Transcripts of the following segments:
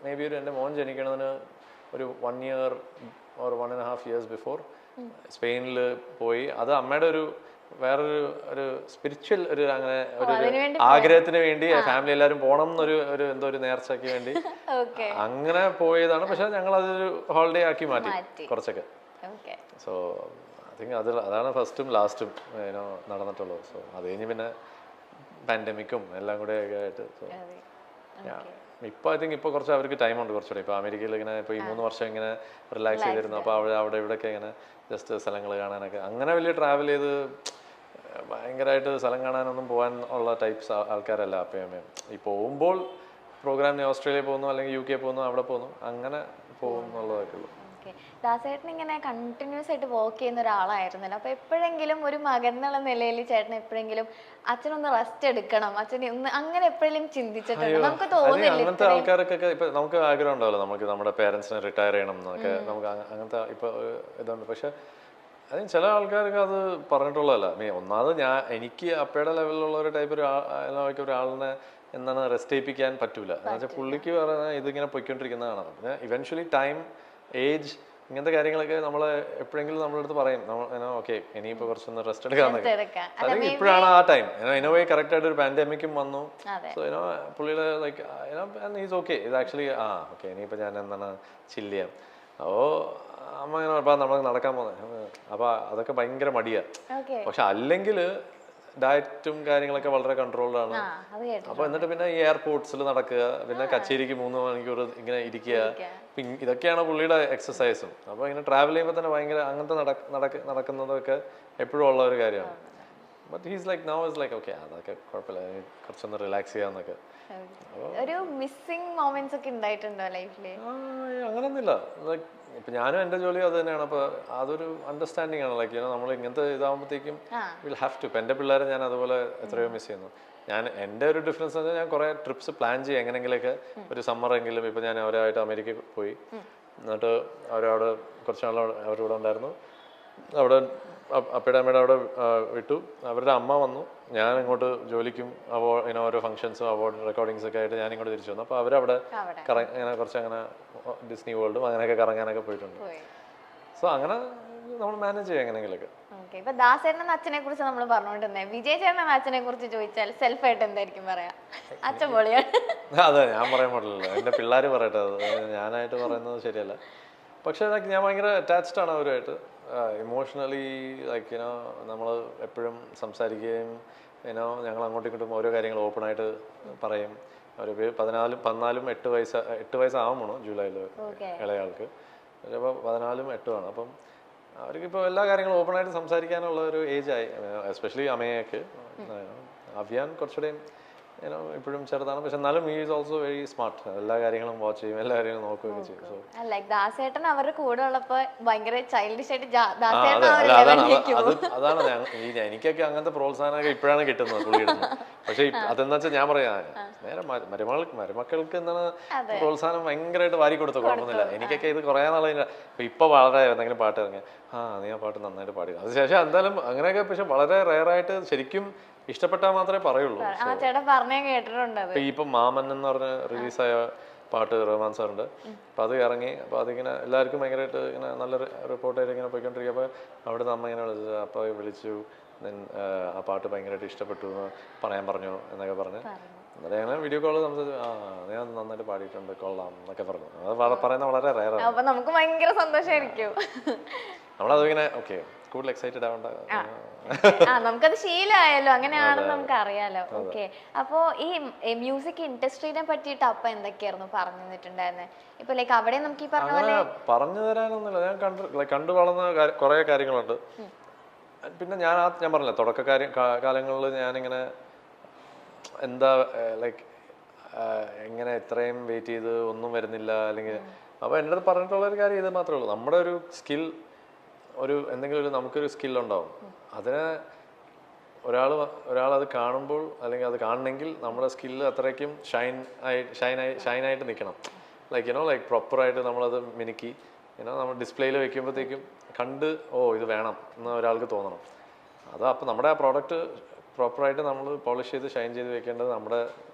May be എൻ്റെ മോൻ ജനിക്കണതിന് ഒരു 1 year or 1.5 years ബിഫോർ സ്പെയിനിൽ പോയി. അത് അമ്മയുടെ വേറൊരു സ്പിരിച്വൽ അങ്ങനെ ഒരു ആഗ്രഹത്തിന് വേണ്ടി ഫാമിലി എല്ലാവരും പോകണം എന്നൊരു എന്തോ ഒരു നേർച്ചയ്ക്ക് വേണ്ടി അങ്ങനെ പോയതാണ്. പക്ഷെ ഞങ്ങൾ അതൊരു ഹോളിഡേ ആക്കി മാറ്റി കുറച്ചൊക്കെ. സോ ഐ തിങ്ക് അതാണ് ഫസ്റ്റും ലാസ്റ്റും നടന്നിട്ടുള്ളത്. സോ അത് കഴിഞ്ഞ് പിന്നെ പാൻഡമിക്കും എല്ലാം കൂടെ ഒക്കെ ആയിട്ട്. സോ ഇപ്പോൾ ഐ തിങ്ക് ഇപ്പോൾ കുറച്ച് അവർക്ക് ടൈമുണ്ട് കുറച്ചുകൂടെ. ഇപ്പോൾ അമേരിക്കയിൽ ഇങ്ങനെ ഇപ്പോൾ ഈ 3 വർഷം ഇങ്ങനെ റിലാക്സ് ചെയ്തിരുന്നു. അപ്പോൾ അവിടെ ഇവിടെയൊക്കെ ഇങ്ങനെ ജസ്റ്റ് സ്ഥലങ്ങൾ കാണാനൊക്കെ അങ്ങനെ വലിയ ട്രാവൽ ചെയ്ത് ഭയങ്കരമായിട്ട് സ്ഥലം കാണാനൊന്നും പോകാൻ ഉള്ള ടൈപ്സ് ആൾക്കാരല്ല അപ്പം അമ്മയും. ഈ പോകുമ്പോൾ പ്രോഗ്രാമിന് ഓസ്ട്രേലിയ പോകുന്നു അല്ലെങ്കിൽ UK പോകുന്നു, അവിടെ പോകുന്നു, അങ്ങനെ പോകുന്നുള്ളതൊക്കെ ഉള്ളൂ. ദാസേട്ടൻ ഇങ്ങനെ കണ്ടിന്യൂസ് ആയിട്ട് വർക്ക് ചെയ്യുന്ന ഒരാളായിരുന്നല്ലോ. അപ്പൊ എപ്പോഴെങ്കിലും ഒരു മകൻ എന്നുള്ള നിലയിൽ ചേട്ടൻ എപ്പോഴെങ്കിലും അച്ഛനൊന്ന് റെസ്റ്റ് എടുക്കണം, അച്ഛനെ ഒന്ന് അങ്ങനെ എപ്പോഴെങ്കിലും ചിന്തിച്ചിട്ടുണ്ടോ? നമുക്ക് തോന്നുന്നില്ല അങ്ങനത്തെ ആൾക്കാർക്കൊക്കെ ഇപ്പൊ നമുക്ക് ആഗ്രഹം ഉണ്ടാവല്ലോ, നമുക്ക് നമ്മുടെ പേരൻസിനെ റിട്ടയർ ചെയ്യണം എന്നൊക്കെ നമുക്ക് അങ്ങനത്തെ ഇപ്പൊ ഇതുണ്ട്. പക്ഷെ അതിന് ചില ആൾക്കാർക്ക് അത് പറഞ്ഞിട്ടുള്ളതല്ല. ഒന്നാമത് എനിക്ക് അപ്പയുടെ ലെവലിലുള്ള ഒരു ടൈപ്പ് ഒരാളിനെ എന്താണ് റെസ്റ്റ് ചെയ്യിപ്പിക്കാൻ പറ്റൂല. എന്നുവെച്ചാൽ പുള്ളിക്ക് പറഞ്ഞാൽ ഇതിങ്ങനെ പൊയ്ക്കൊണ്ടിരിക്കുന്നതാണ്. പിന്നെ ഇവൻച്വലി ടൈം, ഏജ്, ഇങ്ങനത്തെ കാര്യങ്ങളൊക്കെ നമ്മൾ എപ്പോഴെങ്കിലും നമ്മുടെ അടുത്ത് പറയും, ഓക്കെ ഇനിയിപ്പോൾ കുറച്ചൊന്ന് റെസ്റ്റ് എടുക്കാന്നൊക്കെ. അല്ലെങ്കിൽ ഇപ്പോഴാണ് ആ ടൈം. ഇനോവേ കറക്റ്റ് ആയിട്ട് ഒരു പാൻഡമിക്കും വന്നു. സോ പുള്ളിയുടെ ലൈക്ക് ഈസ് ഓക്കെ, ഇത് ആക്ച്വലി ഓക്കെ ഇനിയിപ്പോൾ ഞാൻ എന്താണ് ചില്ല് ചെയ്യാം. അപ്പോൾ അമ്മ ഇങ്ങനെ പറഞ്ഞാൽ നമ്മൾ നടക്കാൻ പോകുന്നത്. അപ്പോൾ അതൊക്കെ ഭയങ്കര മടിയാണ്. പക്ഷെ അല്ലെങ്കിൽ ഡയറ്റും കാര്യങ്ങളൊക്കെ വളരെ കൺട്രോൾഡ് ആണ്. അപ്പോൾ എന്നിട്ട് പിന്നെ ഈ എയർപോർട്ട്സിൽ നടക്കുക, പിന്നെ കച്ചേരിക്ക് 3 മണിക്കൂർ ഇങ്ങനെ ഇരിക്കുക, ഇതൊക്കെയാണ് പുള്ളിയുടെ എക്സസൈസും. അപ്പോൾ ഇങ്ങനെ ട്രാവൽ ചെയ്യുമ്പോൾ തന്നെ ഭയങ്കര അങ്ങനത്തെ നടക്കുന്നതൊക്കെ എപ്പോഴും ഉള്ള ഒരു കാര്യമാണ്. But he's like now is like okay അതൊക്കെ കുഴപ്പമില്ല, കുറച്ചൊന്ന് റിലാക്സ് ചെയ്യാന്നൊക്കെ. ഒരു മിസ്സിംഗ് മൊമെന്റ്സ് ഒക്കെ ഉണ്ടായിട്ടുണ്ടോ ലൈഫിൽ? അങ്ങനൊന്നുമില്ല. ലൈക്ക് ഇപ്പൊ ഞാനും എന്റെ ജോലി അത് തന്നെയാണ്. അപ്പൊ അതൊരു അണ്ടർസ്റ്റാൻഡിങ് ആണ്. ലൈക്ക് നമ്മൾ ഇങ്ങനത്തെ ഇതാകുമ്പോഴത്തേക്കും വിൽ ഹാവ് ടു. ഇപ്പൊ എന്റെ പിള്ളേരെ ഞാൻ അതുപോലെ എത്രയോ മിസ് ചെയ്യുന്നു. എൻ്റെ ഒരു ഡിഫറൻസ് എന്ന് വെച്ചാൽ ഞാൻ കുറെ ട്രിപ്സ് പ്ലാൻ ചെയ്യും എങ്ങനെങ്കിലൊക്കെ. ഒരു സമ്മറെങ്കിലും ഇപ്പൊ ഞാൻ അവരായിട്ട് അമേരിക്കയിൽ പോയി, എന്നിട്ട് അവരവിടെ കുറച്ച് നാൾ അവരുടെ കൂടെ ഉണ്ടായിരുന്നു. അവിടെ അപ്പയുടെ അമ്മയുടെ അവിടെ വിട്ടു. അവരുടെ അമ്മ വന്നു, ഞാൻ ഇങ്ങോട്ട് ജോലിക്കും ഓരോ ഫംഗ്ഷൻസും അവാർഡ് റെക്കോർഡിങ്സ് ഒക്കെ ആയിട്ട് ഞാൻ ഇങ്ങോട്ട് തിരിച്ചു വന്നു. അപ്പോൾ അവരവിടെ ഇങ്ങനെ കുറച്ച് അങ്ങനെ ഡിസ്നി വേൾഡും അങ്ങനെയൊക്കെ കറങ്ങാനൊക്കെ പോയിട്ടുണ്ട്. സോ അങ്ങനെ നമ്മൾ മാനേജ് ചെയ്യാം എങ്ങനെയെങ്കിലൊക്കെ. ഇപ്പൊ ദാസേട്ടൻ അച്ഛനെ കുറിച്ച് നമ്മൾ പറഞ്ഞോണ്ടിരുന്നേ, വിജയ് ചേട്ടൻ അച്ഛനെ കുറിച്ച് ചോദിച്ചാൽ സെൽഫ് ആയിട്ട് എന്തായിരിക്കും പറയാ? അച്ഛൻ പൊളിയാണ്. അതെ, ഞാൻ പറയാൻ പാടില്ലല്ലോ, എന്റെ പിള്ളേർ പറയട്ടെ, അത് ഞാനായിട്ട് പറയുന്നത് ശരിയല്ല. പക്ഷെ ഞാൻ ഭയങ്കര അറ്റാച്ച്ഡ് ആണ് അവരുമായിട്ട്. ഇമോഷണലി ലൈക്ക് നമ്മൾ എപ്പോഴും സംസാരിക്കുകയും ഞങ്ങൾ അങ്ങോട്ടും ഇങ്ങോട്ടും ഓരോ കാര്യങ്ങൾ ഓപ്പണായിട്ട് പറയും. അവർ 8 വയസ്സാവുമ്പോൾ ജൂലൈയിൽ ഇളയാൾക്ക്. അപ്പോൾ 14ഉം 8ഉമാണ്. അപ്പം അവർക്കിപ്പോൾ എല്ലാ കാര്യങ്ങളും ഓപ്പണായിട്ട് സംസാരിക്കാനുള്ള ഒരു ഏജായി. എസ്പെഷ്യലി അമ്മയൊക്കെ. അവിയാൻ കുറച്ചുകൂടെയും ഇപ്പോഴും ചെറുതാണ്, പക്ഷെ എന്നാലും he is also very smart. എല്ലാ കാര്യങ്ങളും വാച്ച് ചെയ്യും, എല്ലാ കാര്യങ്ങളും നോക്കുകയൊക്കെ ചെയ്യും. സോ ദാസേട്ടൻ അവരുടെ കൂടെ ഉള്ളപ്പോൾ ഭയങ്കര ചൈൽഡിഷ് ആയിട്ട് അതാണ് എനിക്കൊക്കെ അങ്ങനത്തെ പ്രോത്സാഹനമൊക്കെ ഇപ്പോഴാണ് കിട്ടുന്നത് പുള്ളിയുടെ. പക്ഷെ അതെന്താ വെച്ചാൽ ഞാൻ പറയാ, നേരെ മരുമക്കൾക്ക് എന്താണ് പ്രോത്സാഹനം ഭയങ്കരമായിട്ട് വാരി കൊടുത്തു, കുഴപ്പമൊന്നുമില്ല. എനിക്കൊക്കെ ഇത് കുറേ നാളെ ഇപ്പൊ വളരെ എന്തെങ്കിലും പാട്ട് ഇറങ്ങി നീ ആ പാട്ട് നന്നായിട്ട് പാടി, അത് ശേഷം എന്തായാലും അങ്ങനെയൊക്കെ. പക്ഷെ വളരെ റെയറായിട്ട് ശരിക്കും ഇഷ്ടപ്പെട്ടാൽ മാത്രമേ പറയുള്ളൂ. ഇപ്പൊ മാമൻ എന്ന് പറഞ്ഞ റിലീസായ പാട്ട് റഹ്മാൻ സാറുണ്ട്. അപ്പൊ അത് ഇറങ്ങി. അപ്പൊ അതിങ്ങനെ എല്ലാവർക്കും ഭയങ്കരമായിട്ട് ഇങ്ങനെ നല്ല റിപ്പോർട്ടായിട്ട് ഇങ്ങനെ പോയിക്കൊണ്ടിരിക്കുക. അപ്പൊ അവിടെ അമ്മ ഇങ്ങനെ വിളിച്ചത്, അപ്പൊ വിളിച്ചു, ആ പാട്ട് ഭയങ്കരമായിട്ട് ഇഷ്ടപ്പെട്ടു എന്ന് പറയാൻ പറഞ്ഞു എന്നൊക്കെ പറഞ്ഞ്. എന്നിട്ട് ഞങ്ങൾ വീഡിയോ കോള് സംസാരിച്ചു, ഞാൻ നന്നായിട്ട് പാടിയിട്ടുണ്ട്, കൊള്ളാം എന്നൊക്കെ പറഞ്ഞു. അത് പറയുന്നത് വളരെ റെയറാണ്. നമുക്ക് ഭയങ്കര സന്തോഷമായിരിക്കും. നമ്മളതിങ്ങനെ ഓക്കെ കൂടുതൽ എക്സൈറ്റഡ് ആവണ്ട, നമുക്കത് ശീലമായല്ലോ, അങ്ങനെയാണെന്ന് നമുക്ക് അറിയാലോ. ഓക്കെ, അപ്പോ ഈ മ്യൂസിക് ഇൻഡസ്ട്രീനെ പറ്റിയിട്ട് അപ്പ എന്തൊക്കെയായിരുന്നു പറഞ്ഞു തന്നിട്ടുണ്ടായിരുന്നത്? ഇപ്പൊ ലൈക്ക് അവിടെ നമുക്ക് ഈ പറഞ്ഞ പോലെ പറഞ്ഞു തരാനൊന്നുമില്ല. ഞാൻ കണ്ടു വളർന്ന കുറെ കാര്യങ്ങളുണ്ട്. പിന്നെ ഞാൻ പറഞ്ഞില്ല, കാലങ്ങളിൽ ഞാനിങ്ങനെ എന്താ ലൈക്ക് എങ്ങനെ ഇത്രയും വെയിറ്റ് ചെയ്ത് ഒന്നും വരുന്നില്ല അല്ലെങ്കിൽ. അപ്പോൾ എൻ്റെ അടുത്ത് പറഞ്ഞിട്ടുള്ളൊരു കാര്യം ഇത് മാത്രമേ ഉള്ളൂ, നമ്മുടെ ഒരു സ്കിൽ, എന്തെങ്കിലും നമുക്കൊരു സ്കില്ലുണ്ടാവും. അതിനെ ഒരാൾ അത് കാണുമ്പോൾ അല്ലെങ്കിൽ അത് കാണണമെങ്കിൽ നമ്മുടെ സ്കില്ല് അത്രയ്ക്കും ഷൈനായിട്ട് നിൽക്കണം. ലൈക്ക് പ്രോപ്പറായിട്ട് നമ്മളത് മിനുക്കി നമ്മൾ ഡിസ്പ്ലേയിൽ വെക്കുമ്പോഴത്തേക്കും കണ്ട് ഇത് വേണം എന്ന് ഒരാൾക്ക് തോന്നണം. അപ്പോൾ നമ്മുടെ ആ പ്രോഡക്റ്റ് പ്രോപ്പറായിട്ട് നമ്മൾ പോളിഷ് ചെയ്ത് ഷൈൻ ചെയ്ത് വെക്കേണ്ടത് നമ്മുടെ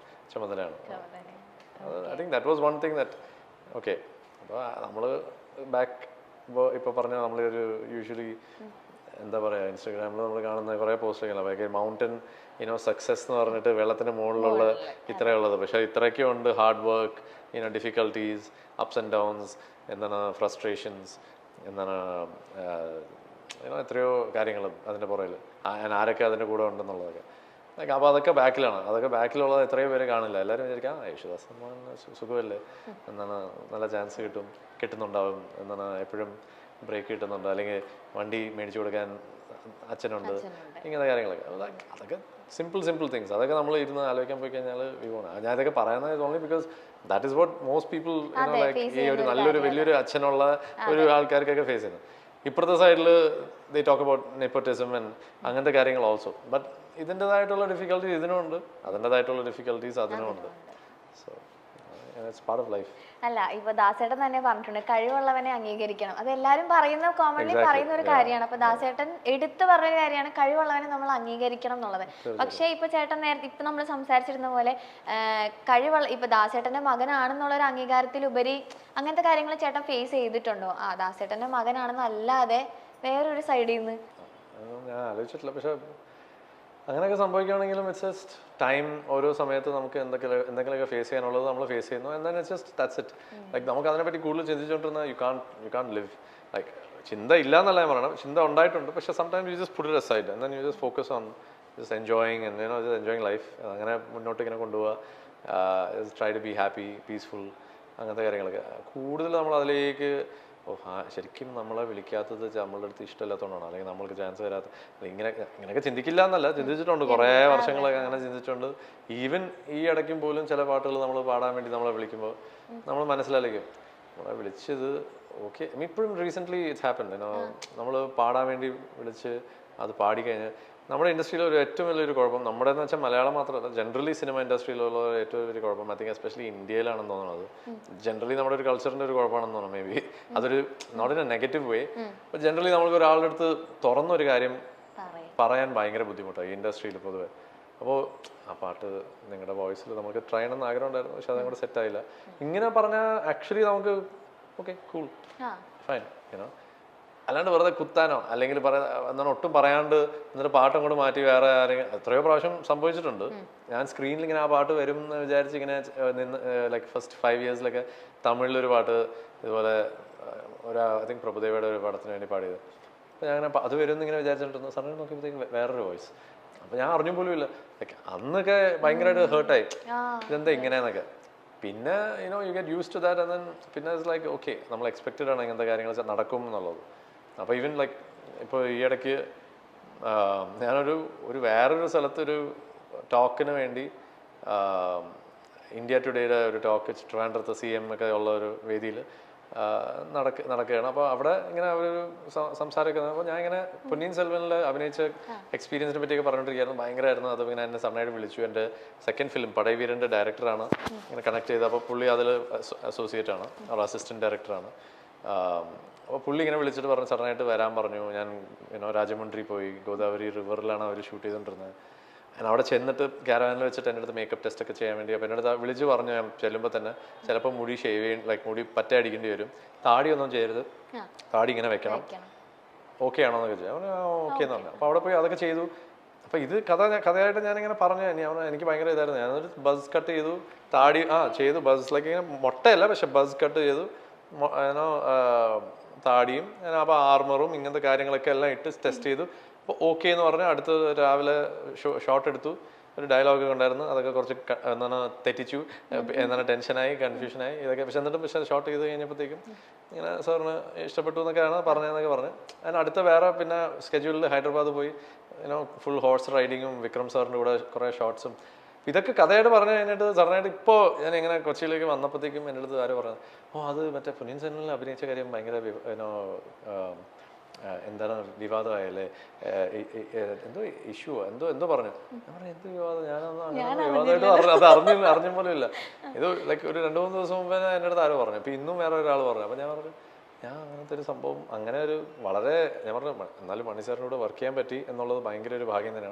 ചുമതലയാണ്. I think that was one thing that okay. അപ്പോൾ നമ്മൾ ബാക്ക് ഇപ്പോൾ പറഞ്ഞ നമ്മളൊരു യൂഷ്വലി എന്താ പറയുക, ഇൻസ്റ്റാഗ്രാമിൽ നമ്മൾ കാണുന്ന കുറേ പോസ്റ്റുകളാണ് ഭയങ്കര മൗണ്ടൻ സക്സസ് എന്ന് പറഞ്ഞിട്ട് വെള്ളത്തിന് മുകളിലുള്ള ഇത്രയേ ഉള്ളത്. പക്ഷേ ഇത്രയൊക്കെ ഉണ്ട് hard work, difficulties, ups and downs, എന്താണ് ഫ്രസ്ട്രേഷൻസ്, എന്താണ് എത്രയോ കാര്യങ്ങൾ അതിൻ്റെ പുറകിൽ, ആരൊക്കെ അതിൻ്റെ കൂടെ ഉണ്ടെന്നുള്ളതൊക്കെ. അപ്പോൾ അതൊക്കെ ബാക്കിലാണ്. അതൊക്കെ ബാക്കിലുള്ളത് എത്രയോ പേര് കാണില്ല. എല്ലാവരും വിചാരിക്കാം യേശുദാസ് സുഖമല്ലേ, എന്താണ് നല്ല ചാൻസ് കിട്ടുന്നുണ്ടാവും, എന്താണ് എപ്പോഴും ബ്രേക്ക് കിട്ടുന്നുണ്ട്, അല്ലെങ്കിൽ വണ്ടി മേടിച്ചു കൊടുക്കാൻ അച്ഛനുണ്ട്, ഇങ്ങനത്തെ കാര്യങ്ങളൊക്കെ. അതൊക്കെ സിമ്പിൾ തിങ്സ്. അതൊക്കെ നമ്മൾ ഇരുന്ന് ആലോചിക്കാൻ പോയി കഴിഞ്ഞാൽ ഞാൻ ഇതൊക്കെ പറയുന്നത് only because that is what most people like ഈ ഒരു നല്ലൊരു വലിയൊരു അച്ഛനുള്ള ഒരു ആൾക്കാർക്കൊക്കെ ഫേസ് ചെയ്യുന്നത്. ഇപ്പുറത്തെ സൈഡിൽ ദേ ടോക്ക് അബൌട്ട് നെപ്പോട്ടിസം അങ്ങനത്തെ കാര്യങ്ങൾ ഓൾസോ. ബട്ട് ഇതിൻ്റെതായിട്ടുള്ള ഡിഫിക്കൽട്ടീസ് ഇതിനുമുണ്ട്, അതിൻ്റെതായിട്ടുള്ള ഡിഫിക്കൽട്ടീസ് അതിനുമുണ്ട്. So it's part of life. അല്ല, ഇപ്പൊ ദാസേട്ടൻ തന്നെ പറഞ്ഞിട്ടുണ്ട് കഴിവുള്ളവനെ അംഗീകരിക്കണം. അത് എല്ലാവരും പറയുന്ന കോമൺലി പറയുന്ന ഒരു കാര്യമാണ്. അപ്പൊ ദാസേട്ടൻ എടുത്തു പറഞ്ഞൊരു കാര്യമാണ് കഴിവുള്ളവനെ നമ്മൾ അംഗീകരിക്കണം എന്നുള്ളത്. പക്ഷേ ഇപ്പൊ ചേട്ടൻ നേരത്തെ ഇപ്പൊ നമ്മൾ സംസാരിച്ചിരുന്ന പോലെ ഇപ്പൊ ദാസേട്ടന്റെ മകനാണെന്നുള്ള ഒരു അംഗീകാരത്തിലുപരി അങ്ങനത്തെ കാര്യങ്ങൾ ചേട്ടൻ ഫേസ് ചെയ്തിട്ടുണ്ടോ? ദാസേട്ടന്റെ മകനാണെന്നല്ലാതെ വേറൊരു സൈഡിൽ നിന്ന് ഞാൻ ആലോചിച്ചിട്ടില്ല. പക്ഷെ അങ്ങനെയൊക്കെ സംഭവിക്കുകയാണെങ്കിലും ഇറ്റ്സ് ജസ്റ്റ് ടൈം. ഓരോ സമയത്ത് നമുക്ക് എന്തെങ്കിലുമൊക്കെ ഫേസ് ചെയ്യാനുള്ളത് നമ്മൾ ഫേസ് ചെയ്യുന്നു. എന്നാൽ it's just that's it. Like നമുക്ക് അതിനെപ്പറ്റി കൂടുതൽ ചിന്തിച്ചുകൊണ്ടിരുന്ന യു കാൺ ലിവ്. ലൈക്ക് ചിന്ത ഇല്ല എന്നല്ല ഞാൻ പറയണം, ചിന്ത ഉണ്ടായിട്ടുണ്ട്. പക്ഷേ sometimes you just put it aside and then you just focus on just enjoying just enjoying life. അങ്ങനെ മുന്നോട്ട് ഇങ്ങനെ കൊണ്ടുപോവുക, try to be happy, peaceful, അങ്ങനത്തെ കാര്യങ്ങളൊക്കെ. കൂടുതൽ നമ്മൾ അതിലേക്ക് ശരിക്കും നമ്മളെ വിളിക്കാത്തത് നമ്മളുടെ അടുത്ത് ഇഷ്ടമില്ലാത്തതുകൊണ്ടാണ്, അല്ലെങ്കിൽ നമ്മൾക്ക് ചാൻസ് തരാത്ത, ഇങ്ങനെയൊക്കെ ചിന്തിക്കില്ല എന്നല്ല, ചിന്തിച്ചിട്ടുണ്ട് കുറേ വർഷങ്ങളൊക്കെ അങ്ങനെ ചിന്തിച്ചിട്ടുണ്ട്. ഈവൻ ഈ ഇടയ്ക്കും പോലും ചില പാട്ടുകൾ നമ്മൾ പാടാൻ വേണ്ടി നമ്മളെ വിളിക്കുമ്പോൾ നമ്മൾ മനസ്സിലായിരിക്കും നമ്മളെ വിളിച്ചത് ഓക്കെ. ഇപ്പോഴും റീസെൻ്റ്ലി ഇറ്റ്സ് ഹാപ്പൻഡ്. നമ്മൾ പാടാൻ വേണ്ടി വിളിച്ച് അത് പാടിക്കഴിഞ്ഞ് നമ്മുടെ ഇൻഡസ്ട്രിയിൽ ഒരു ഏറ്റവും വലിയൊരു കുഴപ്പം, നമ്മുടെ എന്ന് വെച്ചാൽ മലയാളം മാത്രമല്ല ജനറലി സിനിമ ഇൻഡസ്ട്രിയിലുള്ള ഏറ്റവും വലിയ കുഴപ്പം ഐ തിങ്ക് എസ്പെഷ്യലി ഇന്ത്യയിലാണെന്ന് തോന്നുന്നത്. ജനറലി നമ്മുടെ ഒരു കൾച്ചറിൻ്റെ ഒരു കുഴപ്പമാണെന്ന് തോന്നുന്നു. മേ ബി അതൊരു not in a negative way. അപ്പോൾ ജനറലി നമ്മൾക്ക് ഒരാളുടെ അടുത്ത് തുറന്നൊരു കാര്യം പറയാൻ ഭയങ്കര ബുദ്ധിമുട്ടാണ് ഈ ഇൻഡസ്ട്രിയിൽ പൊതുവെ. അപ്പോൾ ആ പാട്ട് നിങ്ങളുടെ വോയിസിൽ നമുക്ക് ട്രൈ ചെയ്യണമെന്ന് ആഗ്രഹം ഉണ്ടായിരുന്നു, പക്ഷെ അതങ്ങോട്ട് സെറ്റായില്ല. ഇങ്ങനെ പറഞ്ഞാൽ ആക്ച്വലി നമുക്ക് ഓക്കെ കൂൾ ഫൈൻ അല്ലാണ്ട് വെറുതെ കുത്താനോ അല്ലെങ്കിൽ എന്താണ് ഒട്ടും പറയാണ്ട് എന്നിട്ട് പാട്ടും കൂടെ മാറ്റി വേറെ ആരെങ്കിലും എത്രയോ പ്രാവശ്യം സംഭവിച്ചിട്ടുണ്ട്. ഞാൻ സ്ക്രീനിൽ ഇങ്ങനെ ആ പാട്ട് വരും എന്ന് വിചാരിച്ച് ഇങ്ങനെ നിന്ന് ലൈക്ക് ഫസ്റ്റ് 5 ഇയേഴ്സിലൊക്കെ തമിഴിലൊരു പാട്ട് ഇതുപോലെ ഐ തിങ്ക് പ്രഭുദേവയുടെ ഒരു പടത്തിന് വേണ്ടി പാടിയത്. അപ്പോൾ ഞാൻ അങ്ങനെ അത് വരും എന്നിങ്ങനെ വിചാരിച്ചിട്ടുണ്ട്. സഡൻ നോക്കിയപ്പോഴത്തേക്കും വേറൊരു വോയിസ്. അപ്പോൾ ഞാൻ അറിഞ്ഞു പോലും ഇല്ല. ലൈക്ക് അന്നൊക്കെ ഭയങ്കരമായിട്ട് ഹേർട്ടായി, ഇതെന്താ ഇങ്ങനെയെന്നൊക്കെ. പിന്നെ you get use to that and then പിന്നെ ഇറ്റ്സ് ലൈക്ക് ഓക്കെ നമ്മൾ എക്സ്പെക്റ്റഡ് ആണ് ഇങ്ങനത്തെ കാര്യങ്ങൾ നടക്കും എന്നുള്ളത്. അപ്പോൾ ഈവൻ ലൈക്ക് ഇപ്പോൾ ഈ ഇടയ്ക്ക് ഞാനൊരു വേറൊരു സ്ഥലത്തൊരു ടോക്കിന് വേണ്ടി ഇന്ത്യ ടുഡേയുടെ ഒരു ടോക്ക് ട്രിവാൻഡ്രത്ത് CM ഒക്കെ ഉള്ള ഒരു വേദിയിൽ നടക്കുകയാണ്. അപ്പോൾ അവിടെ ഇങ്ങനെ അവരൊരു സംസാരമൊക്കെ. അപ്പോൾ ഞാൻ ഇങ്ങനെ പൊന്നിയിൻ സെൽവനിൽ അഭിനയിച്ച എക്സ്പീരിയൻസിനെ പറ്റിയൊക്കെ പറഞ്ഞിട്ടിരിക്കുകയായിരുന്നു. ഭയങ്കരമായിരുന്നു. അത് ഇങ്ങനെ എന്നെ സണ്ണായിട്ട് വിളിച്ചു. എൻ്റെ സെക്കൻഡ് ഫിലിം പടൈവീരൻ്റെ ഡയറക്ടറാണ് ഇങ്ങനെ കണക്ട് ചെയ്തത്. അപ്പോൾ പുള്ളി അതിൽ അസോസിയേറ്റ് ആണ്, അവർ അസിസ്റ്റൻറ്റ് ഡയറക്ടറാണ്. അപ്പോൾ പുള്ളി ഇങ്ങനെ വിളിച്ചിട്ട് പറഞ്ഞു സഡനായിട്ട് വരാൻ പറഞ്ഞു. ഞാൻ രാജമുണ്ട്രി പോയി, ഗോദാവരി റിവറിലാണ് അവർ ഷൂട്ട് ചെയ്തുകൊണ്ടിരുന്നത്. ഞാൻ അവിടെ ചെന്നിട്ട് ക്യാരവാനിൽ വെച്ചിട്ട് എൻ്റെ അടുത്ത് മേക്കപ്പ് ടെസ്റ്റ് ഒക്കെ ചെയ്യാൻ വേണ്ടി. അപ്പോൾ എൻ്റെ അടുത്ത് വിളിച്ച് പറഞ്ഞു ഞാൻ ചെല്ലുമ്പോൾ തന്നെ ചിലപ്പോൾ മുടി ഷേവ് ചെയ്യും, ലൈക്ക് മുടി പറ്റ അടിക്കേണ്ടി വരും, താടിയൊന്നും ചെയ്യരുത്, താടി ഇങ്ങനെ വെക്കണം, ഓക്കെ ആണോ എന്നൊക്കെ ചെയ്യാം. ഓക്കെ എന്ന് പറഞ്ഞു. അപ്പോൾ അവിടെ പോയി അതൊക്കെ ചെയ്തു. അപ്പോൾ ഇത് കഥയായിട്ട് ഞാനിങ്ങനെ പറഞ്ഞു. എനിക്ക് ഭയങ്കര ഇതായിരുന്നു. ഞാനൊരു ബസ് കട്ട് ചെയ്തു, താടി ചെയ്തു, ബസ്സിലേക്ക് ഇങ്ങനെ മൊട്ടയല്ല പക്ഷെ ബസ് കട്ട് ചെയ്തു, താടിയും അപ്പോൾ ആർമറും ഇങ്ങനത്തെ കാര്യങ്ങളൊക്കെ എല്ലാം ഇട്ട് ടെസ്റ്റ് ചെയ്തു. അപ്പോൾ ഓക്കെ എന്ന് പറഞ്ഞാൽ അടുത്ത് രാവിലെ ഷോട്ട് എടുത്തു. ഒരു ഡയലോഗ് ഉണ്ടായിരുന്നു, അതൊക്കെ കുറച്ച് തെറ്റിച്ചു, ടെൻഷനായി, കൺഫ്യൂഷനായി ഇതൊക്കെ. പക്ഷെ ഷോട്ട് ചെയ്ത് കഴിഞ്ഞപ്പോഴത്തേക്കും ഇങ്ങനെ സാറിന് ഇഷ്ടപ്പെട്ടു എന്നൊക്കെയാണ് പറഞ്ഞതെന്നൊക്കെ പറഞ്ഞു. അതിന് അടുത്ത വേറെ പിന്നെ സ്കെഡ്യൂളിൽ ഹൈദരാബാദ് പോയി ഫുൾ ഹോഴ്സ് റൈഡിങ്ങും വിക്രം സാറിൻ്റെ കൂടെ കുറേ ഷോട്ട്സും ഇതൊക്കെ കഥയായിട്ട് പറഞ്ഞു കഴിഞ്ഞിട്ട് സഡനായിട്ട് ഇപ്പോൾ ഞാൻ ഇങ്ങനെ കൊച്ചിയിലേക്ക് വന്നപ്പോഴത്തേക്കും എൻ്റെ അടുത്ത് ആരോ പറഞ്ഞു അത് മറ്റേ പൊന്നിയിൻ സെൽവനിൽ അഭിനയിച്ച കാര്യം ഭയങ്കര എന്താണ് വിവാദമായല്ലേ, എന്തോ ഇഷ്യൂ എന്തോ പറഞ്ഞു. ഞാൻ പറഞ്ഞു എന്ത് വിവാദം, ഞാനൊന്നും അങ്ങനെ വിവാദമായിട്ട് അത് അറിഞ്ഞ പോലും ഇല്ല. ഇത് ലൈക്ക് ഒരു 2-3 ദിവസം മുമ്പേ എൻ്റെ അടുത്ത് ആരോ പറഞ്ഞു. അപ്പോൾ ഇന്നും വേറെ ഒരാൾ പറഞ്ഞു. അപ്പോൾ ഞാൻ പറഞ്ഞു ഞാൻ അങ്ങനത്തെ ഒരു സംഭവം അങ്ങനെ ഒരു വളരെ ഞാൻ പറഞ്ഞു എന്നാലും മണി സാറിനോട് വർക്ക് ചെയ്യാൻ പറ്റി എന്നുള്ളത് ഭയങ്കര ഒരു ഭാഗ്യം തന്നെയാണ്.